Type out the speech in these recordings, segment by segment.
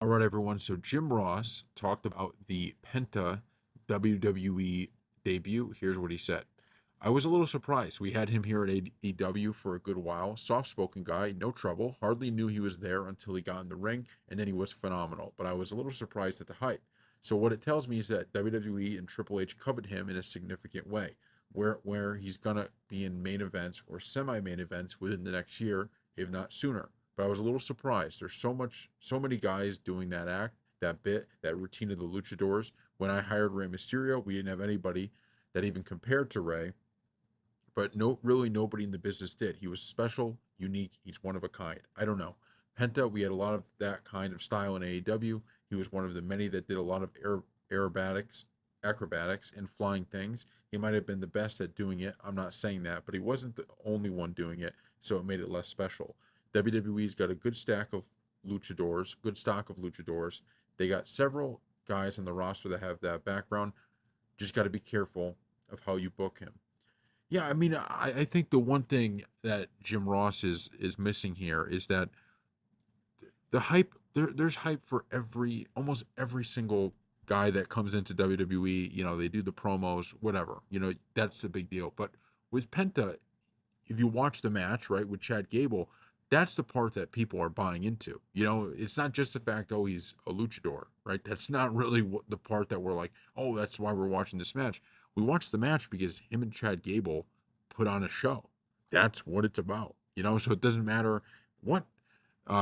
All right, everyone. So Jim Ross talked about the Penta WWE debut. Here's what he said. I was a little surprised. We had him here at AEW for a good while. Soft spoken guy, no trouble. Hardly knew he was there until he got in the ring, and then he was phenomenal. But I was a little surprised at the hype. So what it tells me is that WWE and Triple H covered him in a significant way, where he's gonna be in main events or semi-main events within the next year, if not sooner. But I was a little surprised. There's so many guys doing that act, that bit, that routine of the luchadors. When I hired Rey Mysterio, we didn't have anybody that even compared to Rey, but really nobody in the business did. He was special, unique. He's one of a kind. I don't know. Penta, we had a lot of that kind of style in AEW. He was one of the many that did a lot of acrobatics, and flying things. He might have been the best at doing it. I'm not saying that, but he wasn't the only one doing it, so it made it less special. WWE's got a good stack of luchadors, good stock of luchadors. They got several guys on the roster that have that background. Just got to be careful of how you book him. Yeah, I mean, I think the one thing that Jim Ross is missing here is that the hype there's hype for almost every single guy that comes into WWE. They do the promos, whatever. That's the big deal. But with Penta, if you watch the match, right, with Chad Gable, that's the part that people are buying into. It's not just the fact, oh, he's a luchador, right? That's not really the part that we're like, oh, that's why we're watching this match. We watch the match because him and Chad Gable put on a show. That's what it's about. So it doesn't matter what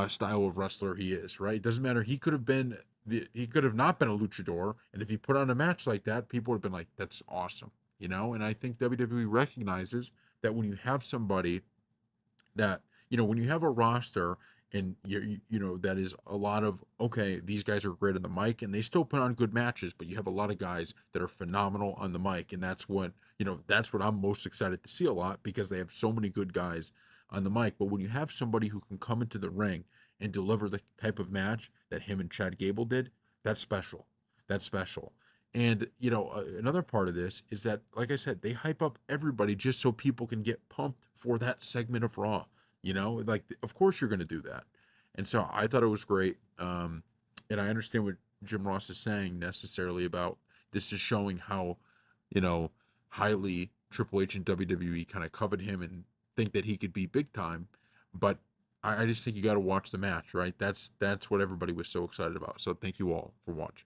style of wrestler he is, right? It doesn't matter. He could have not been a luchador, and if he put on a match like that, people would have been like, "That's awesome," And I think WWE recognizes that when you have somebody that when you have a roster and that is a lot of, okay, these guys are great on the mic and they still put on good matches, but you have a lot of guys that are phenomenal on the mic, and that's what I'm most excited to see a lot, because they have so many good guys on the mic. But when you have somebody who can come into the ring and deliver the type of match that him and Chad Gable did, that's special. That's special. And another part of this is that, like I said, they hype up everybody just so people can get pumped for that segment of Raw. Like, of course you're going to do that. And so I thought it was great. And I understand what Jim Ross is saying necessarily about this is showing how, you know, highly Triple H and WWE kind of covered him and think that he could be big time. But I just think you got to watch the match, right? That's what everybody was so excited about. So thank you all for watching.